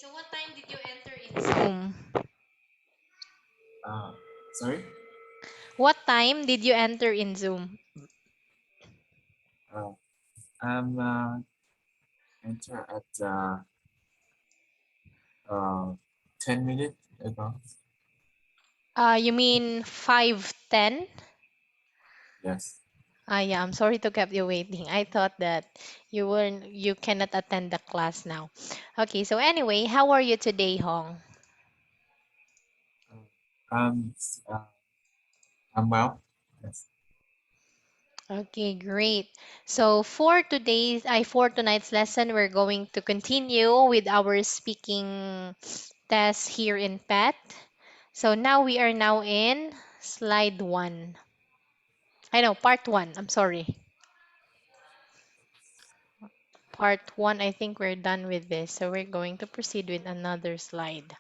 So what time did you enter in Zoom? Uh, Sorry? What time did you enter in Zoom? Uh, I'm enter at uh, 10 minutes ago. You mean 5:10? Yes. Yeah, I'm sorry to keep you waiting. I thought that you cannot attend the class now. Okay, so anyway, how are you today, Hong? Um, uh, I'm well. Yes. Okay, great. So for tonight's lesson, we're going to continue with our speaking test here in PET. So now we are now in slide one. I know, part one. I'm sorry. Part one, I think we're done with this. So we're going to proceed with another slide.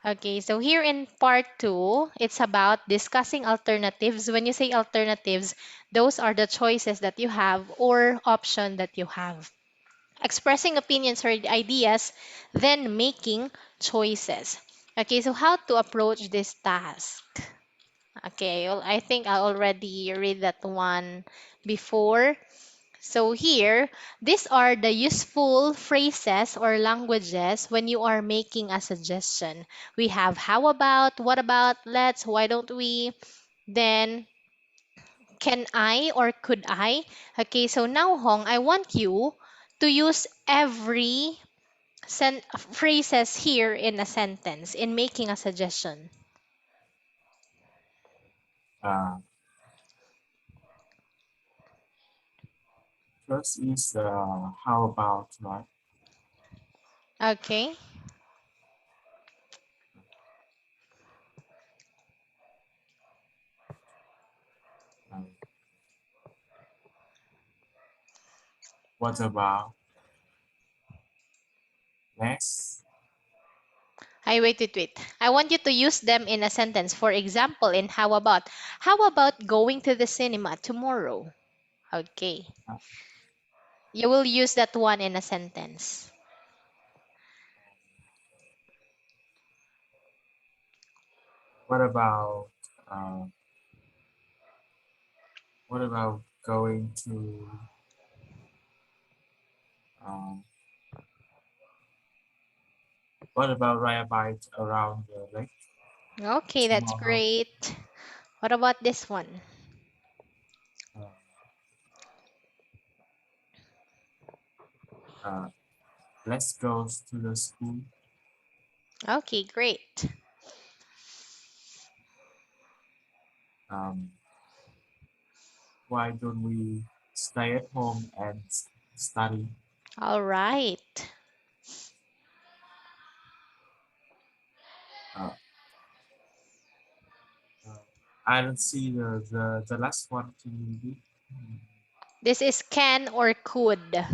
Okay, so here in part two, it's about discussing alternatives. When you say alternatives, those are the choices that you have or option that you have. Expressing opinions or ideas, then making choices. Okay, so how to approach this task? Okay, well, I think I already read that one before. So here, these are the useful phrases or languages when you are making a suggestion. We have how about, what about, let's, why don't we, then can I or could I? Okay, so now Hong, I want you to use every phrases here in a sentence in making a suggestion. Uh, First is how about, right? Okay. Uh, what about next? I wait. I want you to use them in a sentence. For example, in how about? How about going to the cinema tomorrow? Okay. Uh, You will use that one in a sentence. what about uh, what about going to um, what about ride a bike around the lake Okay, that's tomorrow? great. What about this one? Uh, uh, let's go to the school. Okay, great. Um, why don't we stay at home and study? All right. Uh, uh, I don't see the last one. Can you read? This is can or could.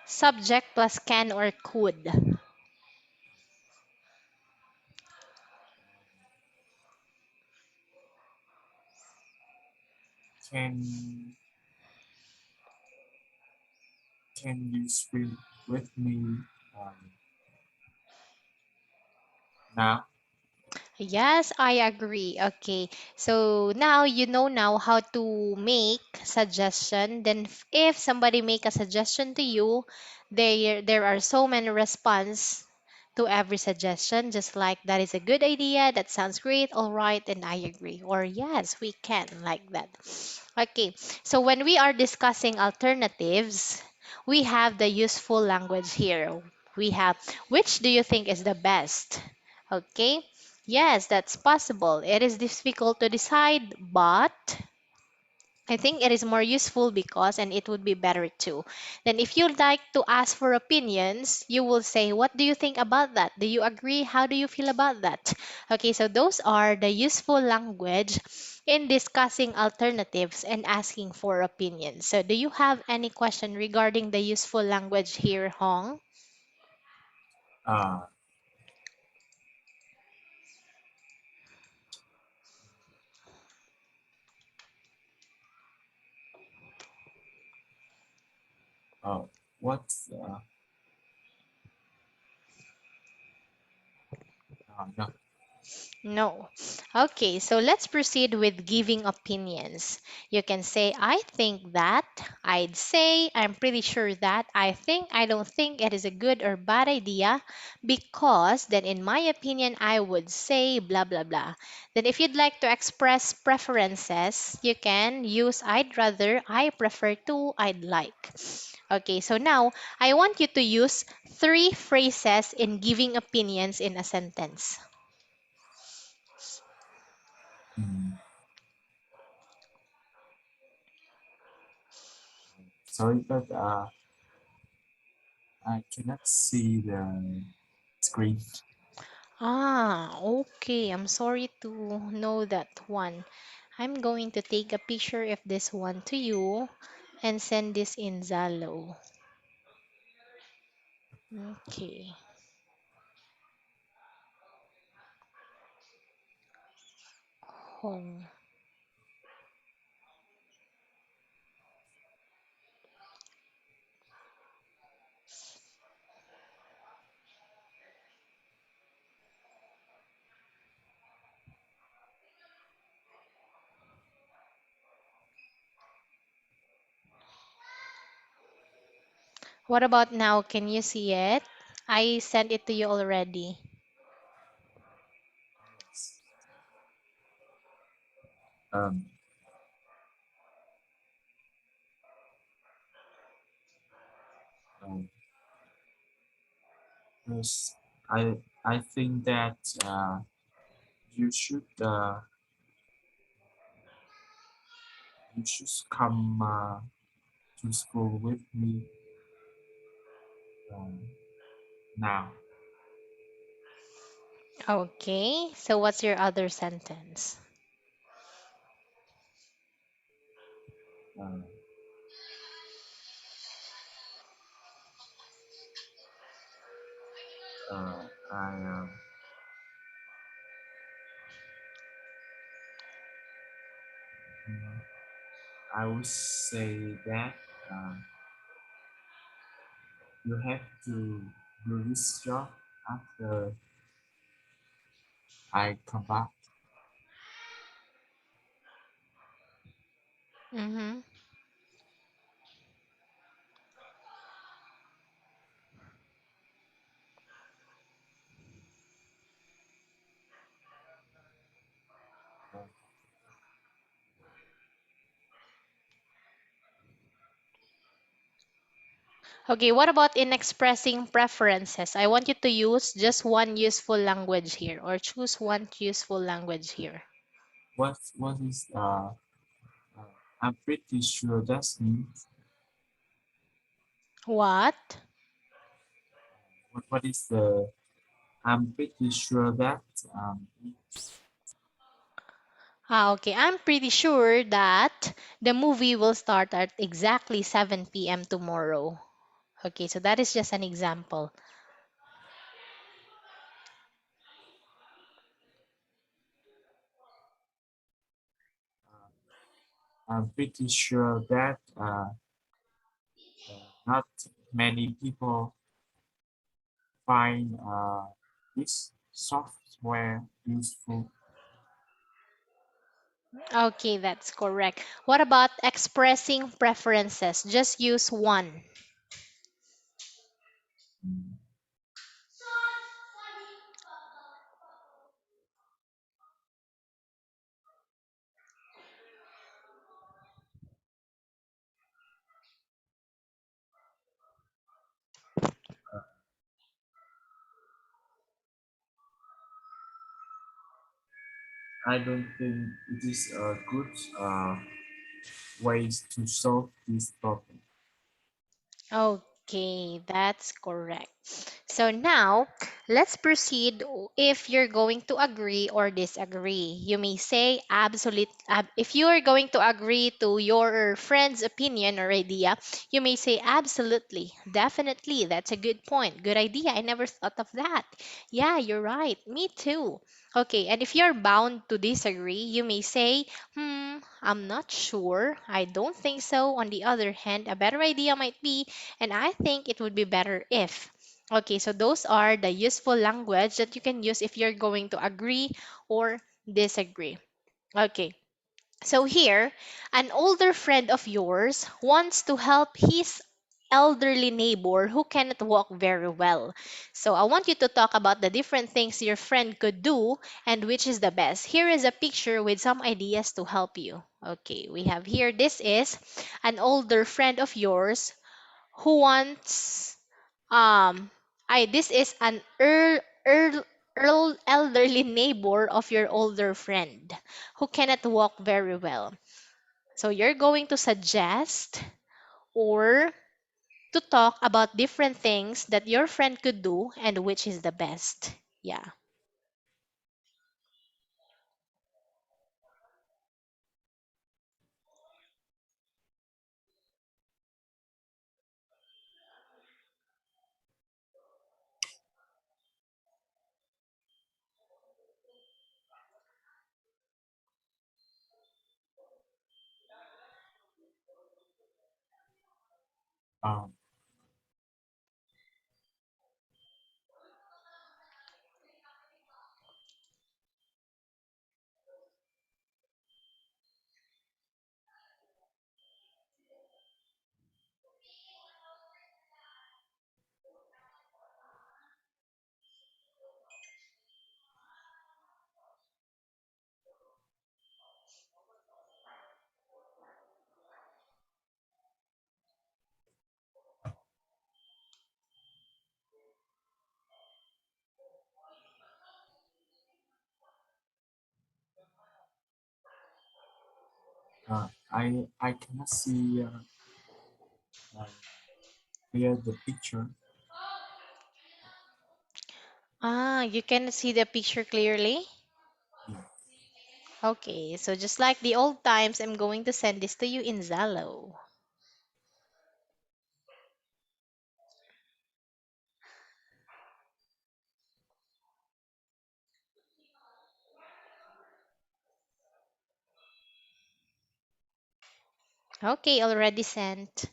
Subject plus can or could. Can can you swim with me now? Yes, I agree. Okay. So now you know now how to make suggestion. Then if somebody make a suggestion to you, there are so many response to every suggestion, just like that is a good idea, that sounds great, all right, and I agree. Or yes, we can like that. Okay. So when we are discussing alternatives, we have the useful language here. We have which do you think is the best? Okay. Yes, that's possible. It is difficult to decide, but I think it is more useful because, and it would be better too. Then, if you'd like to ask for opinions, you will say, what do you think about that? Do you agree? How do you feel about that? Okay, so those are the useful language in discussing alternatives and asking for opinions. So, do you have any question regarding the useful language here, Hong? Uh, uh, what's No. No. Okay, so let's proceed with giving opinions. You can say, I think that, I'd say, I'm pretty sure that, I think, I don't think it is a good or bad idea because, then in my opinion, I would say, blah, blah, blah. Then if you'd like to express preferences, you can use I'd rather, I prefer to, I'd like. Okay, so now I want you to use three phrases in giving opinions in a sentence. Mm, sorry, but I cannot see the screen. Ah, okay. I'm sorry to know that one. I'm going to take a picture of this one to you and send this in Zalo. Okay. Home. What about now? Can you see it? I sent it to you already. Yes. Um, um, yes, I think that you should you should come to school with me um, now. Okay. So what's your other sentence? Uh, I mm, I would say that uh, you have to do this job after I come back. Mm-hmm. Uh, Okay, what about in expressing preferences? I want you to use just one useful language here or choose one useful language here. what is uh, I'm pretty sure that means What? what is the I'm pretty sure that means Ah, okay. I'm pretty sure that the movie will start at exactly 7 p.m. tomorrow. Okay, so that is just an example. I'm pretty sure that not many people find this software useful. Okay, that's correct. What about expressing preferences? Just use one. Mm, I don't think it is a good ways to solve this problem. Okay, that's correct. So now, let's proceed if you're going to agree or disagree. You may say if you are going to agree to your friend's opinion or idea, you may say absolutely, definitely, that's a good point. Good idea. I never thought of that. Yeah, you're right. Me too. Okay, and if you're bound to disagree, you may say, I'm not sure. I don't think so. On the other hand, a better idea might be, and I think it would be better if. Okay, so those are the useful language that you can use if you're going to agree or disagree. Okay. So here, an older friend of yours wants to help his elderly neighbor who cannot walk very well. So I want you to talk about the different things your friend could do and which is the best. Here is a picture with some ideas to help you. Okay, we have here, this is an older friend of yours who wants I this is an elderly neighbor of your older friend who cannot walk very well. So you're going to suggest or to talk about different things that your friend could do and which is the best. Yeah. Um, I cannot see uh, clear the picture. Ah, you can see the picture clearly? Yeah. Okay, so just like the old times, I'm going to send this to you in Zalo. Okay, already sent.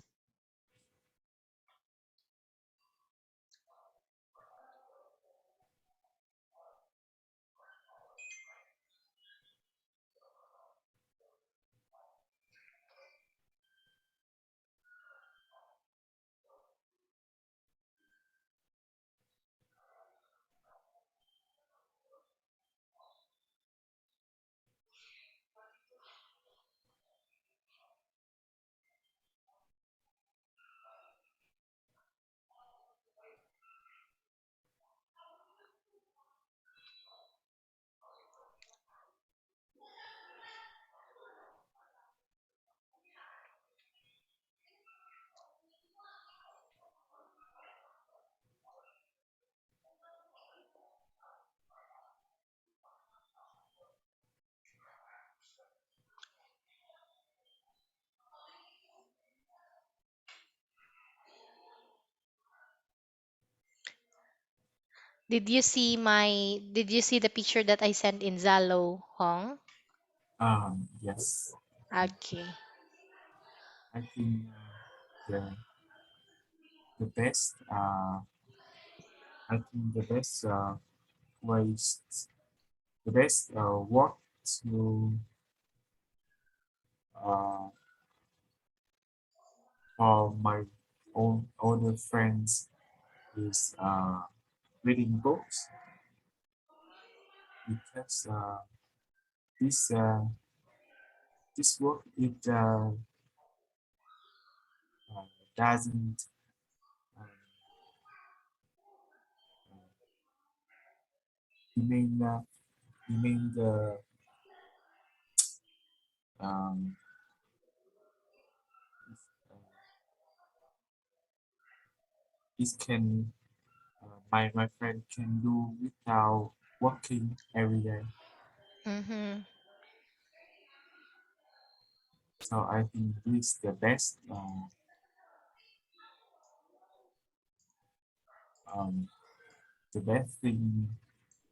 Did you see the picture that I sent in Zalo, Hong? Yes. Okay. I think the best I think ways the best work to uh, for my own older friends is reading books because this this work it uh, doesn't uh, remain remain the um, uh, it can my friend can do without working every day. Mm-hmm. So I think this the best um, the best thing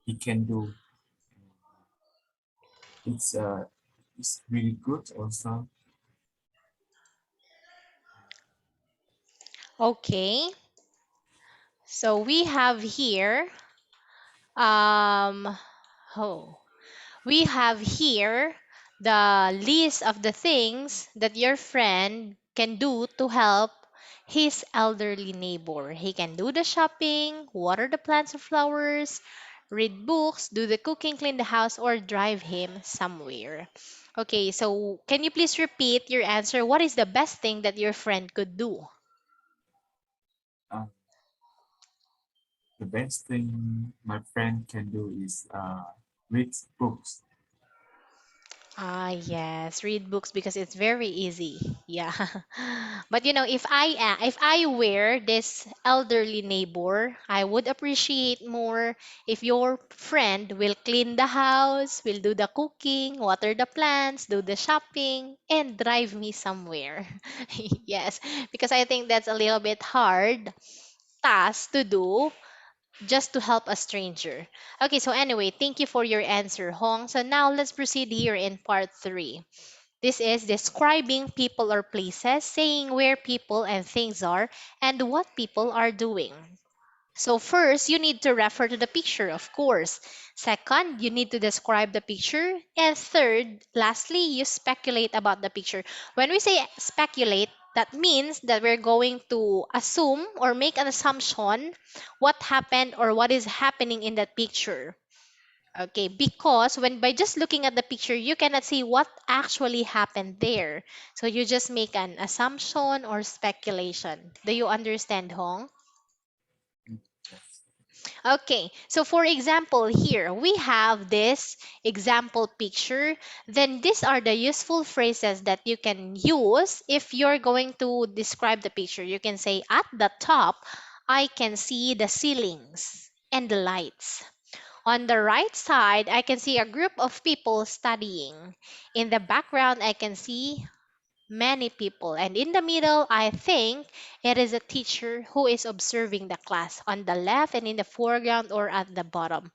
he can do. It's it's really good also. Okay. So we have here, um, oh, we have here the list of the things that your friend can do to help his elderly neighbor. He can do the shopping, water the plants or flowers, read books, do the cooking, clean the house, or drive him somewhere. Okay, so can you please repeat your answer? What is the best thing that your friend could do? Uh, the best thing my friend can do is read books. Ah, yes, read books because it's very easy. Yeah. But if I were this elderly neighbor, I would appreciate more if your friend will clean the house, will do the cooking, water the plants, do the shopping, and drive me somewhere. Yes, because I think that's a little bit hard task to do just to help a stranger. Okay, so anyway, thank you for your answer, Hong. So now let's proceed here in part three. This is describing people or places, saying where people and things are, and what people are doing. So first, you need to refer to the picture, of course. Second, you need to describe the picture. And third, lastly, you speculate about the picture. When we say speculate, that means that we're going to assume or make an assumption what happened or what is happening in that picture. Okay, because when by just looking at the picture, you cannot see what actually happened there. So you just make an assumption or speculation. Do you understand, Hong? Mm, yes. Okay, so for example, here we have this example picture. Then these are the useful phrases that you can use if you're going to describe the picture. You can say, at the top, I can see the ceilings and the lights. On the right side, I can see a group of people studying. In the background, I can see many people. And in the middle, I think it is a teacher who is observing the class on the left and in the foreground or at the bottom.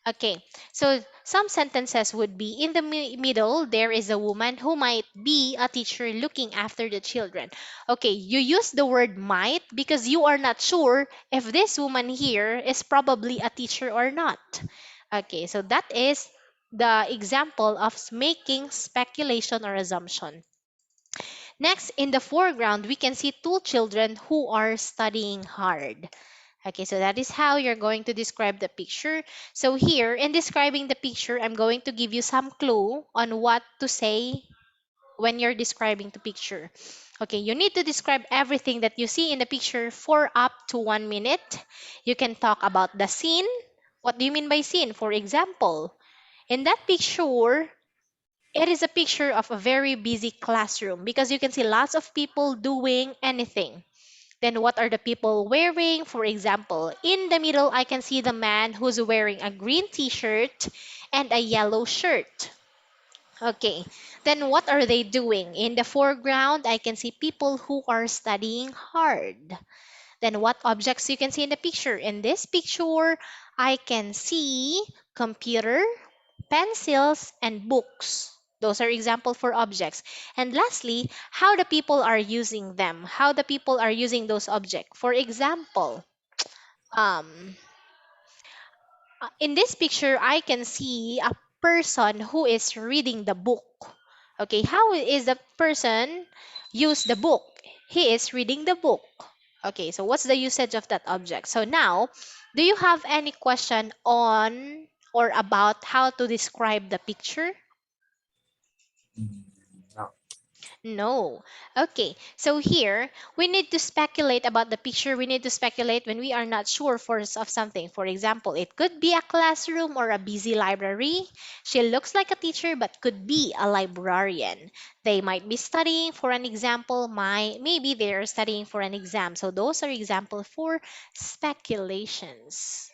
Okay, so some sentences would be in the middle, there is a woman who might be a teacher looking after the children. Okay, you use the word might because you are not sure if this woman here is probably a teacher or not. Okay, so that is the example of making speculation or assumption. Next, in the foreground, we can see two children who are studying hard. Okay, so that is how you're going to describe the picture. So here, in describing the picture, I'm going to give you some clue on what to say when you're describing the picture. Okay, you need to describe everything that you see in the picture for up to 1 minute. You can talk about the scene. What do you mean by scene? For example, in that picture, it is a picture of a very busy classroom because you can see lots of people doing anything. Then what are the people wearing? For example, in the middle, I can see the man who's wearing a green t-shirt and a yellow shirt. Okay, then what are they doing? In the foreground, I can see people who are studying hard. Then what objects you can see in the picture? In this picture, I can see computer, pencils, and books. Those are examples for objects. And lastly, how the people are using them. How the people are using those objects. For example, um, in this picture, I can see a person who is reading the book. Okay, how is the person use the book? He is reading the book. Okay, so what's the usage of that object? So now, do you have any question on or about how to describe the picture? Mm, no. No. Okay. So here, we need to speculate about the picture. We need to speculate when we are not sure of something. For example, it could be a classroom or a busy library. She looks like a teacher but could be a librarian. They might be studying for an example. Maybe they are studying for an exam. So those are examples for speculations.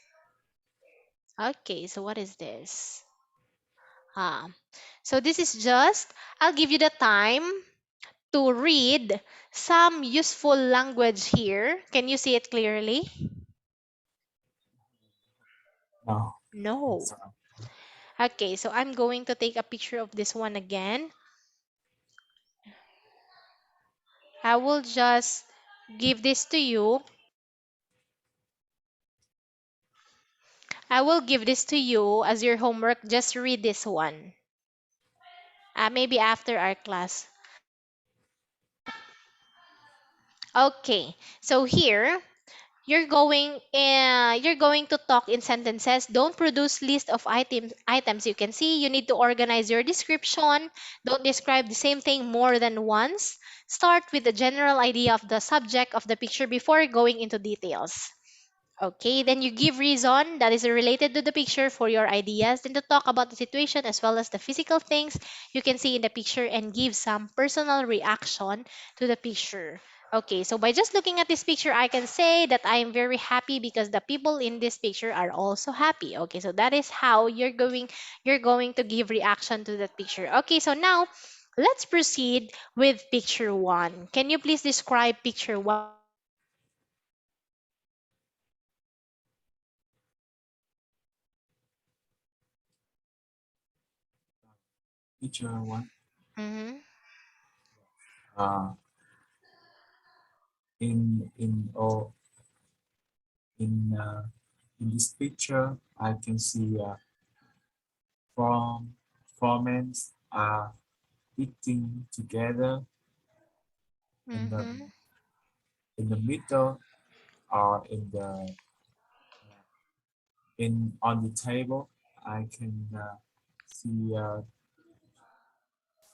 Okay, so what is this? Ah, so this is just, I'll give you the time to read some useful language here. Can you see it clearly? No. No. So, Okay, so I'm going to take a picture of this one again. I will just give this to you. I will give this to you as your homework. Just read this one. Maybe after our class. Okay. So here, you're going to talk in sentences. Don't produce list of items you can see. You need to organize your description. Don't describe the same thing more than once. Start with the general idea of the subject of the picture before going into details. Okay, then you give reason that is related to the picture for your ideas. Then to talk about the situation as well as the physical things you can see in the picture and give some personal reaction to the picture. Okay, so by just looking at this picture, I can say that I am very happy because the people in this picture are also happy. Okay, so that is how you're going to give reaction to that picture. Okay, so now let's proceed with picture one. Can you please describe picture one? Picture one. Mm-hmm. Uh, in in uh, in this picture, I can see four four men are eating together in Mm-hmm. the middle or in the in on the table. I can see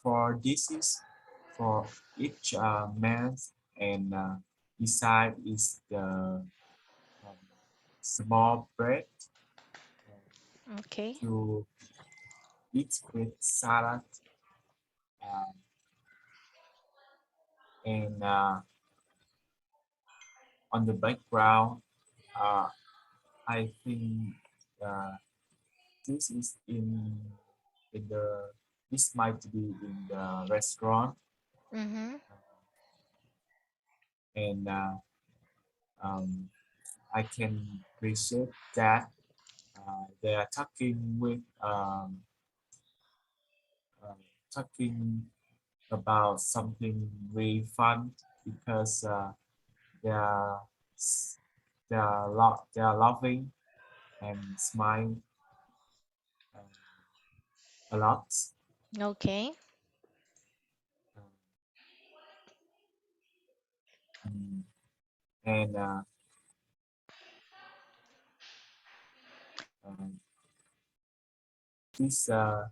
four dishes for each man, and beside is the um, small bread uh, Okay. to eat with salad, uh, and on the background, uh, I think uh, this is in the this might be in the restaurant, Mm-hmm. and um, I can appreciate that they are uh, talking about something really fun because they are they are laughing and smiling uh, a lot. Okay. Uh, mm, and uh, this and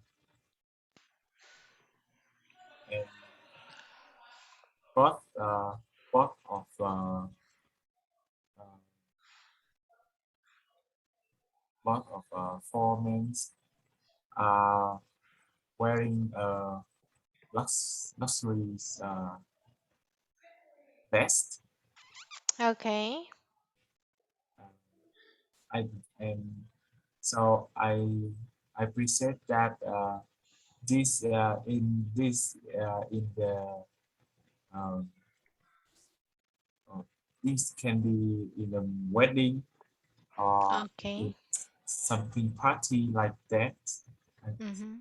both both of uh, four men are wearing luxury vest. Okay. Uh, I and so I appreciate that this in the um, uh, this can be in a wedding or in Okay. something party like that. And Mm-hmm.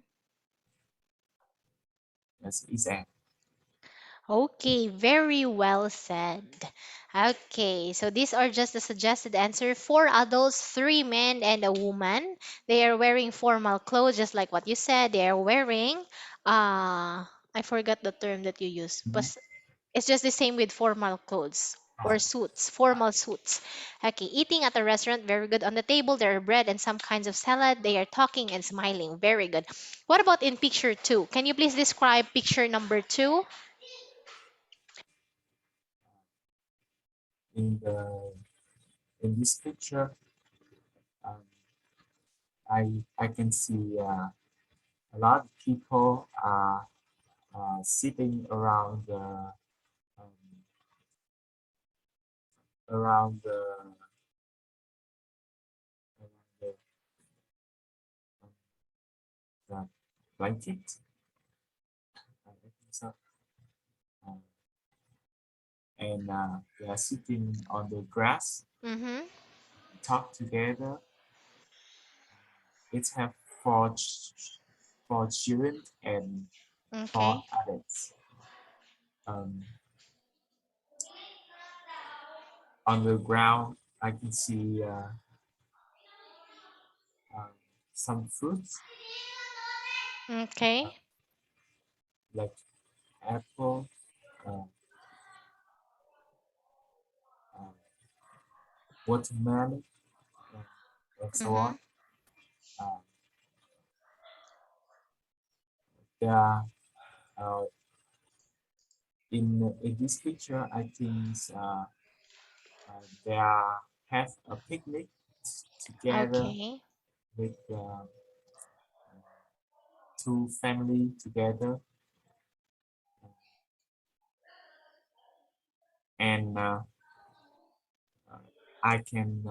that's is that. Okay, very well said. Okay, so these are just the suggested answer. Four adults, three men, and a woman. They are wearing formal clothes, just like what you said. They are wearing, I forgot the term that you used, Mhm. but it's just the same with formal clothes or suits, formal suits. Okay, eating at a restaurant, very good. On the table, there are bread and some kinds of salad. They are talking and smiling, very good. What about in picture two? Can you please describe picture number two? In the in this picture, um, I can see a lot of people are sitting um, around the, um, the blanket. I think so. Um, and they are sitting on the grass, Mm-hmm. talk together. It's have four four children and four Okay. adults. On the ground, I can see some fruits uh, Okay. like apple, uh, uh, watermelon, and, and so Mm-hmm. on. Uh, they are uh, in this picture. I think they are have a picnic together Okay. with two family together, and uh, I can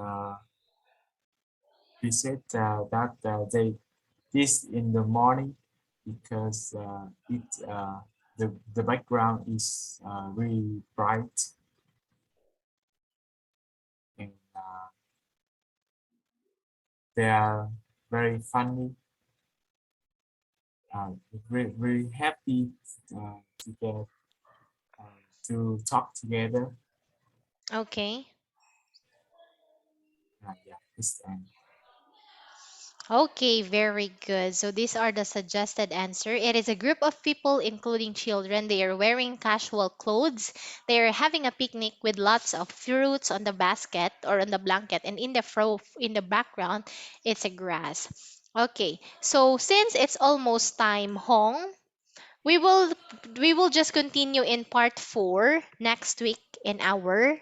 visit that they this in the morning because the background is really bright and they are very funny, uh, very happy to get to talk together. Okay. Yeah, this and Okay, very good. So these are the suggested answer. It is a group of people, including children. They are wearing casual clothes. They are having a picnic with lots of fruits on the basket or on the blanket, and in the background, it's a grass. Okay, so since it's almost time, Hong, we will we will just continue in part 4 next week in our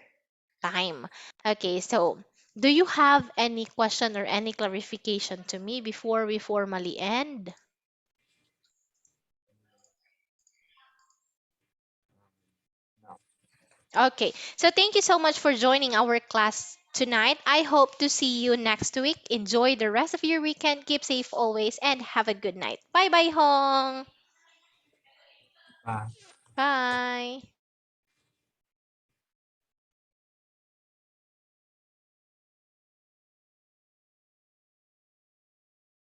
time. Okay, so do you have any question or any clarification to me before we formally end? no, Okay, so thank you so much for joining our class tonight. I hope to see you next week. Enjoy the rest of your weekend. Keep safe always and have a good night. Bye bye, Hong. uh, Bye.